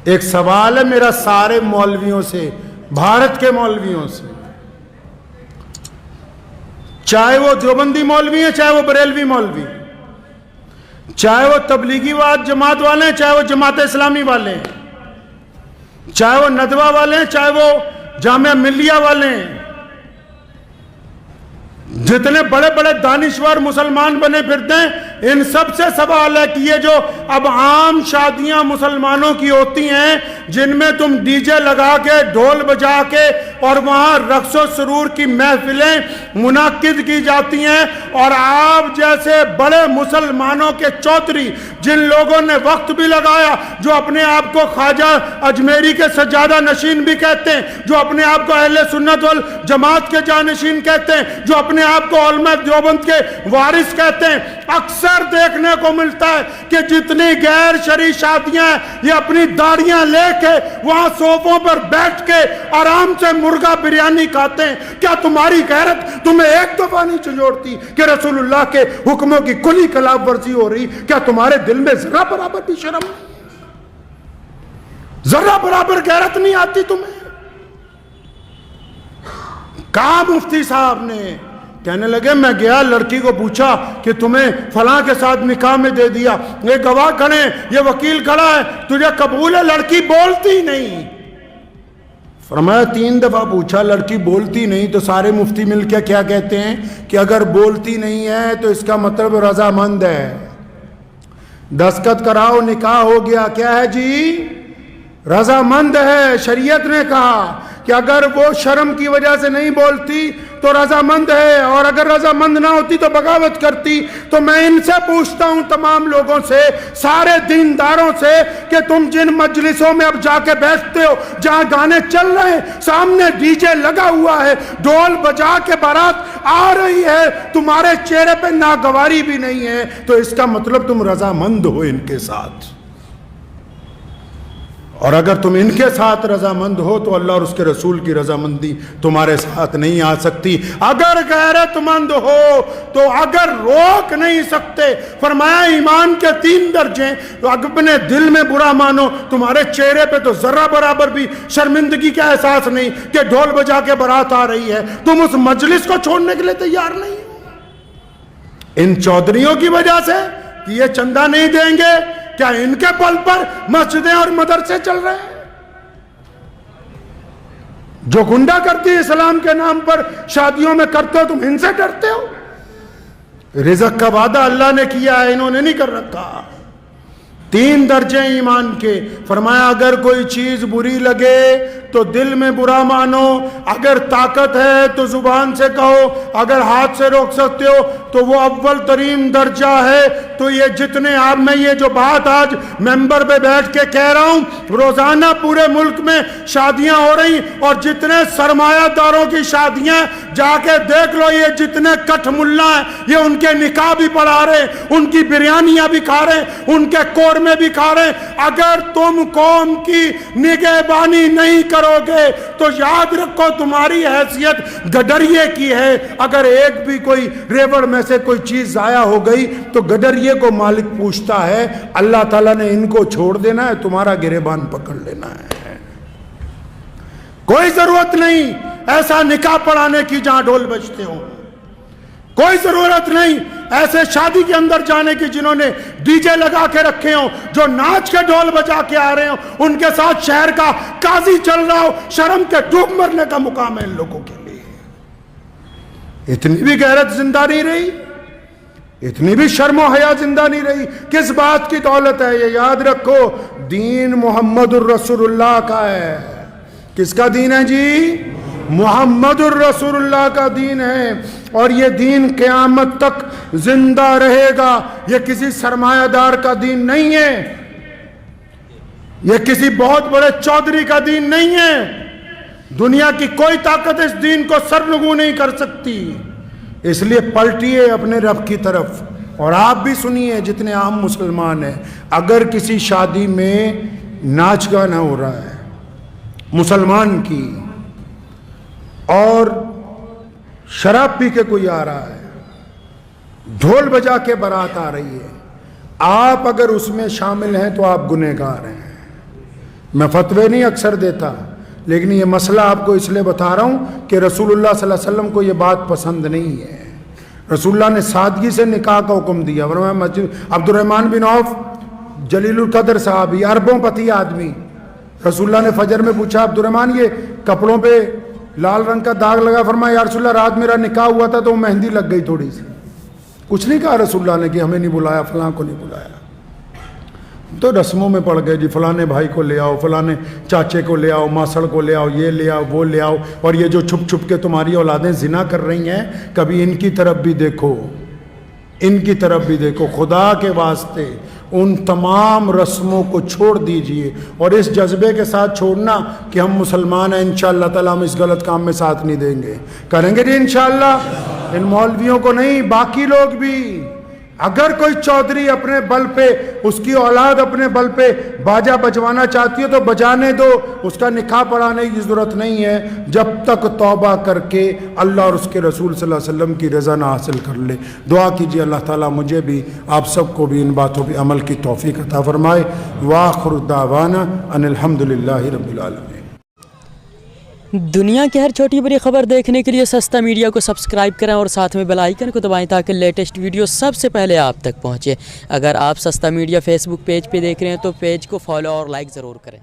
ایک سوال ہے میرا سارے مولویوں سے، بھارت کے مولویوں سے، چاہے وہ دیوبندی مولوی ہیں، چاہے وہ بریلوی مولوی، چاہے وہ تبلیغی جماعت والے ہیں، چاہے وہ جماعت اسلامی والے ہیں، چاہے وہ ندوہ والے ہیں، چاہے وہ جامعہ ملیہ والے ہیں، جتنے بڑے بڑے دانشور مسلمان بنے پھرتے ہیں، ان سب سے سوال ہے کہ یہ جو اب عام شادیاں مسلمانوں کی ہوتی ہیں جن میں تم ڈی جے لگا کے ڈھول بجا کے اور وہاں رقص و سرور کی محفلیں منعقد کی جاتی ہیں، اور آپ جیسے بڑے مسلمانوں کے چودھری جن لوگوں نے وقت بھی لگایا، جو اپنے آپ کو خواجہ اجمیری کے سجادہ نشین بھی کہتے ہیں، جو اپنے آپ کو اہل سنت والجماعت کے جانشین کہتے ہیں، جو اپنے آپ کو علماء دیوبند کے وارث کہتے ہیں، اکثر دیکھنے کو ملتا ہے کہ جتنی غیر شرعی شادیاں ہیں یہ اپنی داڑیاں لے کے وہاں صوفوں پر بیٹھ کے آرام سے مرغا بریانی کھاتے ہیں۔ کیا تمہاری غیرت تمہیں ایک دفعہ نہیں چنجوڑتی کہ رسول اللہ کے حکموں کی کلی خلاف ورزی ہو رہی؟ کیا تمہارے دل میں ذرا برابر بھی شرم نہیں، ذرا برابر غیرت نہیں آتی تمہیں؟ کہا مفتی صاحب نے، کہنے لگے میں گیا لڑکی کو پوچھا کہ تمہیں فلاں کے ساتھ نکاح میں دے دیا، یہ گواہ کھڑے ہیں، یہ وکیل کھڑا ہے، تجھے قبول ہے؟ لڑکی بولتی نہیں۔ فرمایا 3 دفعہ پوچھا، لڑکی بولتی نہیں، تو سارے مفتی مل کے کیا کہتے ہیں کہ اگر بولتی نہیں ہے تو اس کا مطلب رضامند ہے، دستخط کراؤ نکاح ہو گیا۔ کیا ہے جی؟ رضامند ہے۔ شریعت نے کہا کہ اگر وہ شرم کی وجہ سے نہیں بولتی تو رضامند ہے، اور اگر رضامند نہ ہوتی تو بغاوت کرتی۔ تو میں ان سے پوچھتا ہوں، تمام لوگوں سے، سارے دینداروں سے، کہ تم جن مجلسوں میں اب جا کے بیٹھتے ہو جہاں گانے چل رہے ہیں، سامنے ڈی جے لگا ہوا ہے، ڈھول بجا کے بارات آ رہی ہے، تمہارے چہرے پہ ناگواری بھی نہیں ہے، تو اس کا مطلب تم رضامند ہو ان کے ساتھ۔ اور اگر تم ان کے ساتھ رضامند ہو تو اللہ اور اس کے رسول کی رضامندی تمہارے ساتھ نہیں آ سکتی۔ اگر غیرت مند ہو تو اگر روک نہیں سکتے، فرمایا ایمان کے 3 درجے، تو اپنے دل میں برا مانو، تمہارے چہرے پہ تو ذرہ برابر بھی شرمندگی کا احساس نہیں کہ ڈھول بجا کے بارات آ رہی ہے، تم اس مجلس کو چھوڑنے کے لیے تیار نہیں ہو۔ ان چودھریوں کی وجہ سے کہ یہ چندہ نہیں دیں گے، کیا ان کے پل پر مسجدیں اور مدرسے چل رہے ہیں؟ جو گنڈا کرتی اسلام کے نام پر شادیوں میں کرتے ہو، تم ان سے ڈرتے ہو؟ رزق کا وعدہ اللہ نے کیا ہے، انہوں نے نہیں کر رکھا۔ 3 درجے ایمان کے، فرمایا اگر کوئی چیز بری لگے تو دل میں برا مانو، اگر طاقت ہے تو زبان سے کہو، اگر ہاتھ سے روک سکتے ہو تو وہ اول ترین درجہ ہے۔ تو یہ جتنے آپ میں یہ جو بات آج ممبر پہ بیٹھ کے کہہ رہا ہوں، روزانہ پورے ملک میں شادیاں ہو رہی، اور جتنے سرمایہ داروں کی شادیاں جا کے دیکھ لو، یہ جتنے کٹھ ملا ہیں یہ ان کے نکاح بھی پڑھا رہے، ان کی بریانیاں بھی کھا رہے، ان کے قورمے بھی کھا رہے۔ اگر تم قوم کی نگہبانی نہیں کرو گے تو یاد رکھو تمہاری حیثیت گڈریے کی ہے۔ اگر ایک بھی کوئی ریوڑ میں سے کوئی چیز ضائع ہو گئی تو گڈریے کو مالک پوچھتا ہے، اللہ تعالیٰ نے ان کو چھوڑ دینا ہے، تمہارا گریبان پکڑ لینا ہے۔ کوئی ضرورت نہیں ایسا نکاح پڑھانے کی جہاں ڈھول بجتے ہوں، کوئی ضرورت نہیں ایسے شادی کے اندر جانے کی جنہوں نے ڈی جے لگا کے رکھے ہوں، جو ناچ کے ڈھول بجا کے آ رہے ہوں، ان کے ساتھ شہر کا قاضی چل رہا ہو۔ شرم کے ڈوب مرنے کا مقام ہے ان لوگوں کے لیے۔ اتنی بھی غیرت زندہ نہیں رہی، اتنی بھی شرم و حیا زندہ نہیں رہی۔ کس بات کی دولت ہے؟ یہ یاد رکھو، دین محمد الرسول اللہ کا ہے۔ کس کا دین ہے جی؟ محمد الرسول اللہ کا دین ہے، اور یہ دین قیامت تک زندہ رہے گا۔ یہ کسی سرمایہ دار کا دین نہیں ہے، یہ کسی بہت بڑے چودھری کا دین نہیں ہے۔ دنیا کی کوئی طاقت اس دین کو سرنگو نہیں کر سکتی۔ اس لیے پلٹیے اپنے رب کی طرف، اور آپ بھی سنیے جتنے عام مسلمان ہیں، اگر کسی شادی میں ناچ گانا ہو رہا ہے مسلمان کی، اور شراب پی کے کوئی آ رہا ہے، ڈھول بجا کے بارات آ رہی ہے، آپ اگر اس میں شامل ہیں تو آپ گنہگار ہیں۔ میں فتوے نہیں اکثر دیتا، لیکن یہ مسئلہ آپ کو اس لیے بتا رہا ہوں کہ رسول اللہ صلی اللہ علیہ وسلم کو یہ بات پسند نہیں ہے۔ رسول اللہ نے سادگی سے نکاح کا حکم دیا، ورنہ مسجد عبد الرحمن بن عوف جلیل القدر صحابی، اربوں پتی آدمی، رسول اللہ نے فجر میں پوچھا عبد الرحمن یہ کپڑوں پہ لال رنگ کا داغ لگا، فرمایا یا رسول اللہ رات میرا نکاح ہوا تھا تو مہندی لگ گئی تھوڑی سی، کچھ نہیں کہا رسول اللہ نے کہ ہمیں نہیں بلایا، فلاں کو نہیں بلایا، تو رسموں میں پڑ گئے جی فلانے بھائی کو لے آؤ، فلانے چاچے کو لے آؤ، ماسڑ کو لے آؤ، یہ لے آؤ، وہ لے آؤ، اور یہ جو چھپ چھپ کے تمہاری اولادیں زنا کر رہی ہیں کبھی ان کی طرف بھی دیکھو، ان کی طرف بھی دیکھو، خدا کے واسطے ان تمام رسموں کو چھوڑ دیجئے، اور اس جذبے کے ساتھ چھوڑنا کہ ہم مسلمان ہیں انشاءاللہ تعالیٰ ہم اس غلط کام میں ساتھ نہیں دیں گے، کریں گے جی انشاءاللہ۔ ان مولویوں کو نہیں، باقی لوگ بھی، اگر کوئی چودھری اپنے بل پہ، اس کی اولاد اپنے بل پہ باجا بجوانا چاہتی ہے تو بجانے دو، اس کا نکاح پڑھانے کی ضرورت نہیں ہے جب تک توبہ کر کے اللہ اور اس کے رسول صلی اللہ علیہ وسلم کی رضا نہ حاصل کر لے۔ دعا کیجیے اللہ تعالیٰ مجھے بھی آپ سب کو بھی ان باتوں پہ عمل کی توفیق عطا فرمائے۔ وآخر دعوانا ان الحمدللہ رب العالمین۔ دنیا کی ہر چھوٹی بڑی خبر دیکھنے کے لیے سستا میڈیا کو سبسکرائب کریں اور ساتھ میں بیل آئیکن کو دبائیں تاکہ لیٹسٹ ویڈیو سب سے پہلے آپ تک پہنچے۔ اگر آپ سستا میڈیا فیس بک پیج پہ دیکھ رہے ہیں تو پیج کو فالو اور لائک ضرور کریں۔